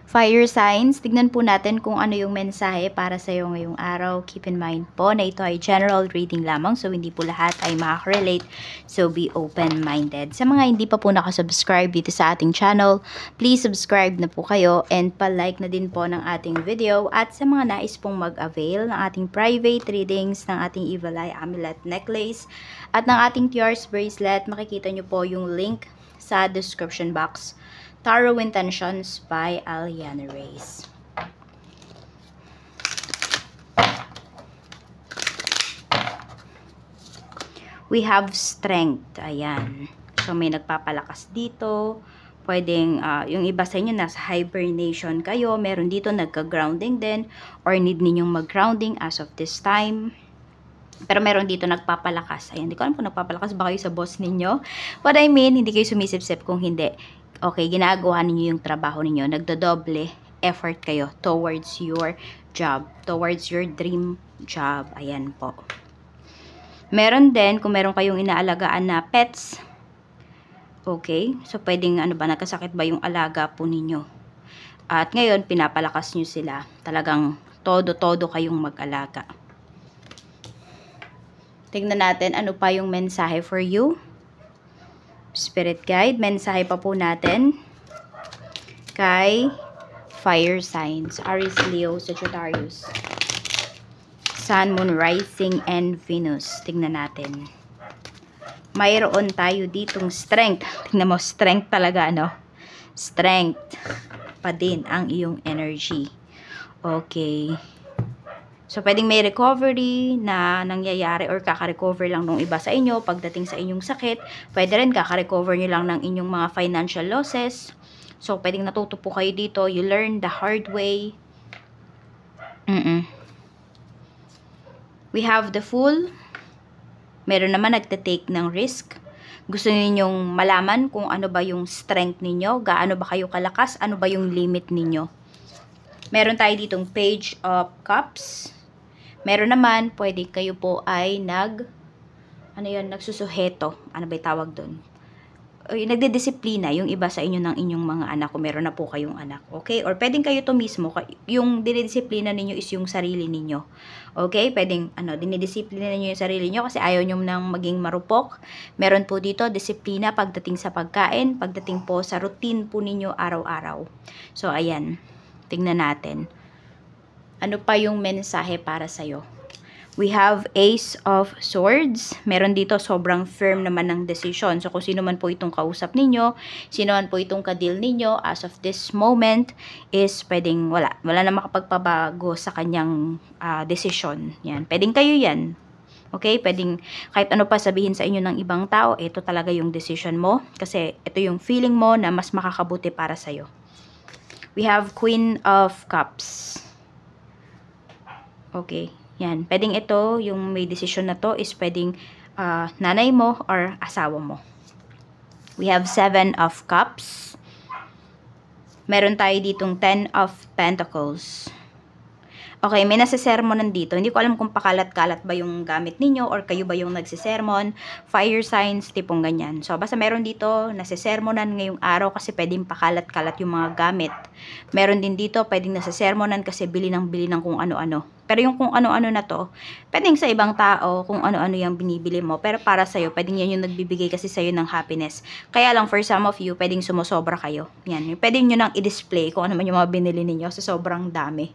Fire signs, tignan po natin kung ano yung mensahe para sa iyo ngayong araw. Keep in mind po na ito ay general reading lamang, so hindi po lahat ay makaka-relate. So be open-minded. Sa mga hindi pa po nakasubscribe dito sa ating channel, please subscribe na po kayo and pa-like na din po ng ating video. At sa mga nais pong mag-avail ng ating private readings, ng ating Evil Eye Amulet Necklace, at ng ating Tiars Bracelet, makikita nyo po yung link sa description box. Tarot Intentions by Aliana Reyes. We have strength. Ayan. So, may nagpapalakas dito. Pwedeng, yung iba sa inyo nasa hibernation kayo. Meron dito nagka-grounding din. Or need ninyong mag-grounding as of this time. Pero meron dito nagpapalakas. Ayan, hindi ko alam kung nagpapalakas ba kayo sa boss ninyo. What I mean, hindi kayo sumisip-sip kung hindi. Okay, ginagawa ninyo yung trabaho ninyo. Nagdodoble effort kayo towards your job. Towards your dream job. Ayan po. Meron din, kung meron kayong inaalagaan na pets. Okay, so pwedeng ano ba, nagkasakit ba yung alaga po ninyo. At ngayon, pinapalakas nyo sila. Talagang todo-todo kayong mag-alaga. Tingnan natin ano pa yung mensahe for you. Spirit guide, mensahe pa po natin kay fire signs, Aries, Leo, Sagittarius, Sun, Moon, Rising, and Venus. Tingnan natin. Mayroon tayo ditong strength. Tingnan mo, strength talaga, ano? Strength pa din ang iyong energy. Okay. So, pwedeng may recovery na nangyayari or kaka-recover lang nung iba sa inyo pagdating sa inyong sakit. Pwede rin kaka-recover nyo lang ng inyong mga financial losses. So, pwedeng natuto po kayo dito. You learn the hard way. We have the Fool. Meron naman nagte-take ng risk. Gusto ninyong malaman kung ano ba yung strength ninyo, gaano ba kayo kalakas, ano ba yung limit ninyo. Meron tayo ditong Page of Cups. Meron naman, pwede kayo po ay nagsusuheto. Ano ba yung tawag doon? Nagdedisiplina yung iba sa inyo ng inyong mga anak kung meron na po kayong anak. Okay? Or pwedeng kayo to mismo, yung dinidisiplina ninyo is yung sarili ninyo. Okay? Pwedeng, dinidisiplina ninyo yung sarili ninyo kasi ayaw nyo nang maging marupok. Meron po dito, disiplina pagdating sa pagkain, pagdating po sa routine po ninyo araw-araw. So, ayan. Tingnan natin. Ano pa yung mensahe para sa'yo? We have Ace of Swords. Meron dito sobrang firm naman ng decision. So, kung sino man po itong kausap ninyo, sino man po itong ka-deal ninyo, as of this moment, is pwedeng wala na makapagpabago sa kanyang decision. Yan. Pwedeng kayo yan. Okay? Pwedeng kahit ano pa sabihin sa inyo ng ibang tao, ito talaga yung decision mo. Kasi ito yung feeling mo na mas makakabuti para sa'yo. We have Queen of Cups. Okay, yan. Pwedeng ito, yung may decision na to is pwedeng nanay mo or asawa mo. We have 7 of Cups. Meron tayo ditong 10 of Pentacles. Okay, may nasisermonan dito. Hindi ko alam kung pakalat-kalat ba yung gamit ninyo or kayo ba yung nagsisermon. Fire signs, tipong ganyan. So, basta meron dito nasisermonan ngayong araw kasi pwedeng pakalat-kalat yung mga gamit. Meron din dito pwedeng nasisermonan kasi bili ng kung ano-ano. Pero yung kung ano-ano na to, pwedeng sa ibang tao kung ano-ano yung binibili mo. Pero para sa'yo, pwedeng yan yung nagbibigay kasi sa'yo ng happiness. Kaya lang, for some of you, pwedeng sumusobra kayo. Yan. Pwedeng nyo nang i-display kung ano man yung mga binili ninyo sa sobrang dami.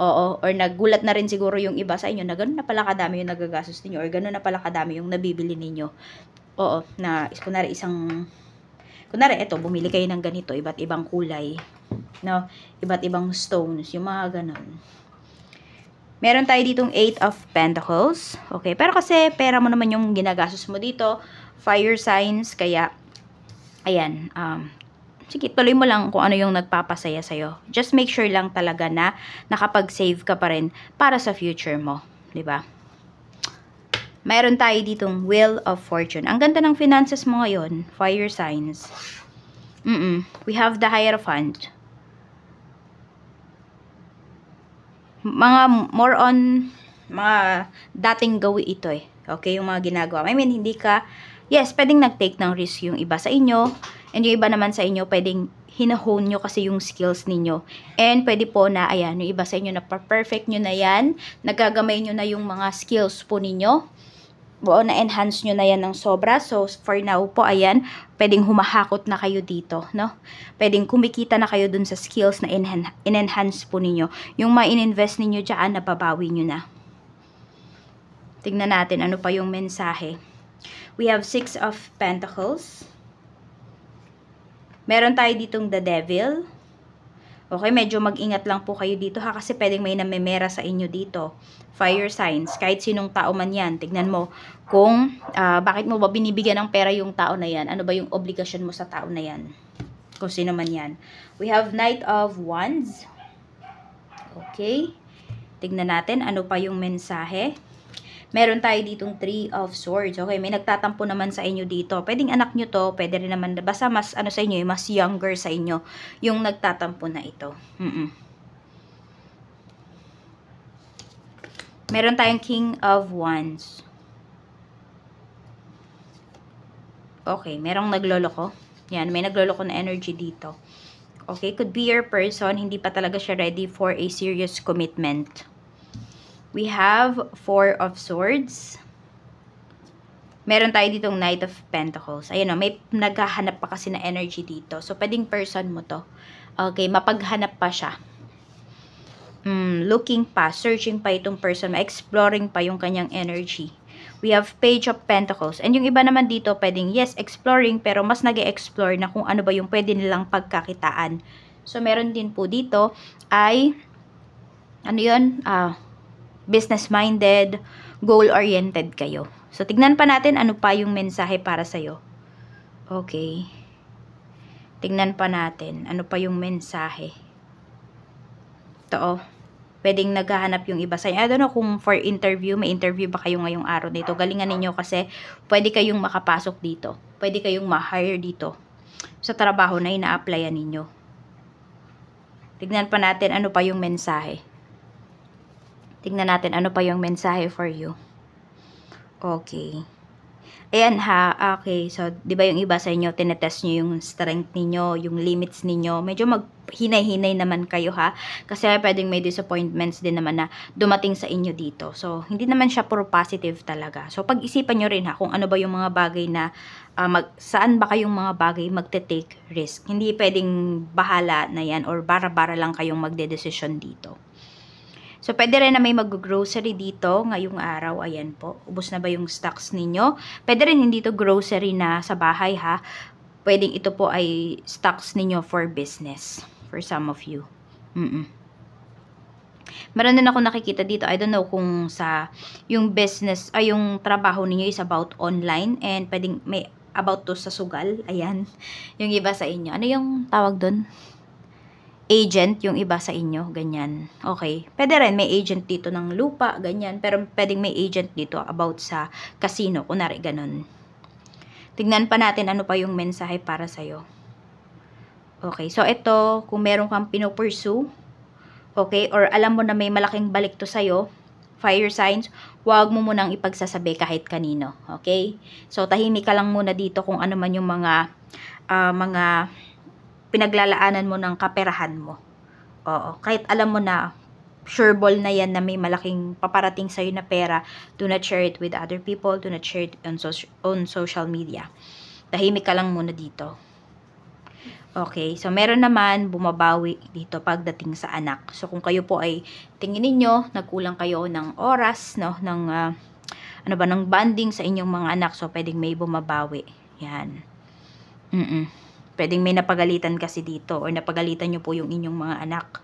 Oo. Or naggulat na rin siguro yung iba sa inyo na gano'n na pala kadami yung nagagastos ninyo. Or gano'n na pala kadami yung nabibili ninyo. Oo. Na, kunwari eto, bumili kayo ng ganito, iba't ibang kulay. No? Iba't ibang stones. Yung mga gano'n. Meron tayo ditong 8 of Pentacles. Okay, pero kasi pera mo naman yung ginagastos mo dito. Fire signs, kaya, ayan, sige, tuloy mo lang kung ano yung nagpapasaya sa'yo. Just make sure lang talaga na nakapag-save ka pa rin para sa future mo. Diba? Meron tayo ditong Wheel of Fortune. Ang ganda ng finances mo ngayon. Fire signs. We have the Hierophant. Mga more on mga dating gawi ito eh. Okay, yung mga ginagawa. I mean, hindi ka, yes, pwedeng nag-take ng risk yung iba sa inyo, and yung iba naman sa inyo, pwedeng hinahone nyo kasi yung skills ninyo. And pwede po na, ayan, yung iba sa inyo na perfect nyo na yan, nagagamay nyo na yung mga skills po ninyo. O na-enhance nyo na yan ng sobra. So, for now po, ayan, pwedeng humahakot na kayo dito, no? Pwedeng kumikita na kayo dun sa skills na in-enhance po ninyo. Yung ma-in-invest ninyo dyan, nababawi nyo na. Tignan natin, ano pa yung mensahe. We have 6 of Pentacles. Meron tayo ditong the Devil. Okay, medyo mag-ingat lang po kayo dito ha, kasi pwedeng may namemera sa inyo dito. Fire signs, kahit sinong tao man yan. Tignan mo kung bakit mo ba binibigyan ng pera yung tao na yan. Ano ba yung obligasyon mo sa tao na yan? Kung sino man yan. We have Knight of Wands. Okay. Tignan natin ano pa yung mensahe. Meron tayo ditong 3 of Swords. Okay, may nagtatampo naman sa inyo dito. Pwedeng anak nyo to, pwede rin naman, basta mas ano sa inyo, mas younger sa inyo, yung nagtatampo na ito. Meron tayong King of Wands. Okay, merong nagloloko. Yan, may nagloloko na energy dito. Okay, could be your person, hindi pa talaga siya ready for a serious commitment. We have 4 of Swords. Meron tayo ditong Knight of Pentacles. Ayun o, may naghahanap pa kasi na energy dito. So, pwedeng person mo to. Okay, mapaghanap pa siya. Looking pa, searching pa itong person, exploring pa yung kanyang energy. We have Page of Pentacles. And yung iba naman dito, pwedeng, yes, exploring, pero mas nag-e-explore na kung ano ba yung pwede nilang pagkakitaan. So, meron din po dito ay, ano yun? Business-minded, goal-oriented kayo. So, tignan pa natin ano pa yung mensahe para sa'yo. Okay. Tignan pa natin ano pa yung mensahe. Ito, pwedeng naghahanap yung iba sa'yo. I don't know kung for interview, may interview ba kayo ngayong araw dito. Galingan ninyo kasi pwede kayong makapasok dito. Pwede kayong ma-hire dito sa trabaho na ina-applyan ninyo. Tignan pa natin ano pa yung mensahe. Tignan natin ano pa yung mensahe for you. Okay. Ayan ha, okay. So, di ba yung iba sa inyo, tinetest nyo yung strength ninyo, yung limits ninyo. Medyo maghinay-hinay naman kayo ha. Kasi pwedeng may disappointments din naman na dumating sa inyo dito. So, hindi naman siya puro positive talaga. So, pag-isipan nyo rin ha, kung ano ba yung mga bagay na, saan ba kayong mga bagay magte-take risk. Hindi pwedeng bahala na yan or bara-bara lang kayong magde-decision dito. So, pwede rin na may mag-grocery dito ngayong araw. Ayan po. Ubos na ba yung stocks ninyo? Pwede rin hindi to grocery na sa bahay ha. Pwedeng ito po ay stocks ninyo for business. For some of you. Meron din ako nakikita dito. I don't know kung sa yung business, yung trabaho ninyo is about online. And pwedeng may about to sa sugal. Ayan. Yung iba sa inyo. Ano yung tawag doon? Agent, yung iba sa inyo, ganyan. Okay. Pwede rin, may agent dito ng lupa, ganyan. Pero pwedeng may agent dito about sa casino, kunwari, ganun. Tignan pa natin ano pa yung mensahe para sa'yo. Okay, so ito, kung meron kang pinopursue, okay, or alam mo na may malaking balik to sa'yo, fire signs, huwag mo munang ipagsasabi kahit kanino. Okay? So, tahimik ka lang muna dito kung ano man yung mga pinaglalaanan mo ng kaperahan mo. Oo. Kahit alam mo na sure ball na yan na may malaking paparating sa'yo na pera, do not share it with other people. Do not share it on social media. Tahimik ka lang muna dito. Okay. So, meron naman bumabawi dito pagdating sa anak. So, kung kayo po ay tingin ninyo, nagkulang kayo ng oras, no? Ng, ng bonding sa inyong mga anak. So, pwedeng may bumabawi. Yan. Pwedeng may napagalitan kasi dito or napagalitan nyo po yung inyong mga anak.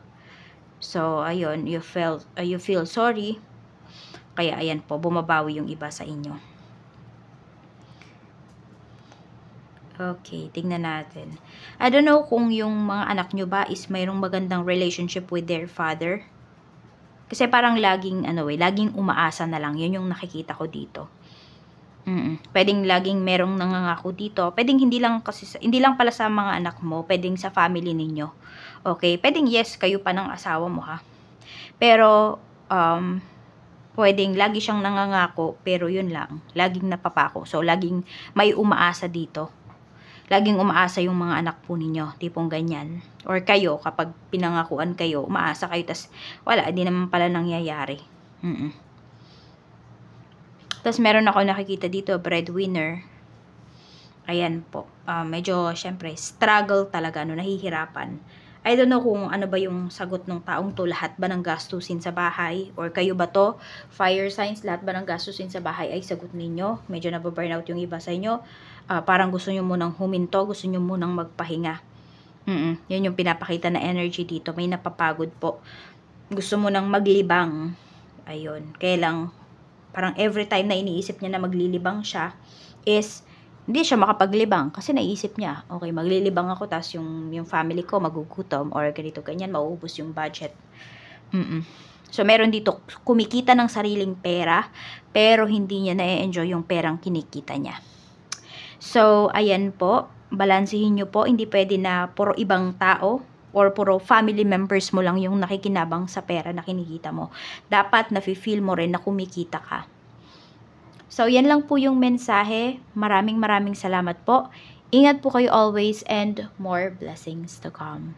So, ayun, you feel sorry. Kaya, ayan po, bumabawi yung iba sa inyo. Okay, tingnan natin. I don't know kung yung mga anak nyo ba is mayroong magandang relationship with their father. Kasi parang laging umaasa na lang. Yun yung nakikita ko dito. Pwedeng laging merong nangangako dito. Pwedeng hindi lang pala sa mga anak mo, pwedeng sa family ninyo. Okay, pwedeng yes, kayo pa ng asawa mo ha. Pero pwedeng lagi siyang nangangako, pero yun lang, laging napapako. So laging may umaasa dito. laging umaasa yung mga anak po ninyo, tipong ganyan. Or kayo, kapag pinangakuan kayo, umaasa kayo, tas wala, di naman pala nangyayari. Tas meron ako nakikita dito, breadwinner. Ayan po. Medyo, syempre, struggle talaga, no, nahihirapan. I don't know kung ano ba yung sagot ng taong to. Lahat ba ng gastusin sa bahay? Or kayo ba to? Fire signs, lahat ba ng gastusin sa bahay ay sagot ninyo? Medyo nababurnout yung iba sa inyo. Parang gusto nyo munang huminto, gusto nyo munang magpahinga. Yun yung pinapakita na energy dito. May napapagod po. Gusto mo nang maglibang. Ayun. Kaya lang, parang every time na iniisip niya na maglilibang siya, is hindi siya makapaglibang kasi naisip niya, okay, maglilibang ako, tas yung family ko magugutom or ganito, ganyan, mauubos yung budget. So, meron dito, kumikita ng sariling pera, pero hindi niya na-enjoy yung perang kinikita niya. So, ayan po, balansehin nyo po, hindi pwede na puro ibang tao or puro family members mo lang yung nakikinabang sa pera na kinikita mo. Dapat nafe-feel mo rin na kumikita ka. So, yan lang po yung mensahe. Maraming salamat po. Ingat po kayo always and more blessings to come.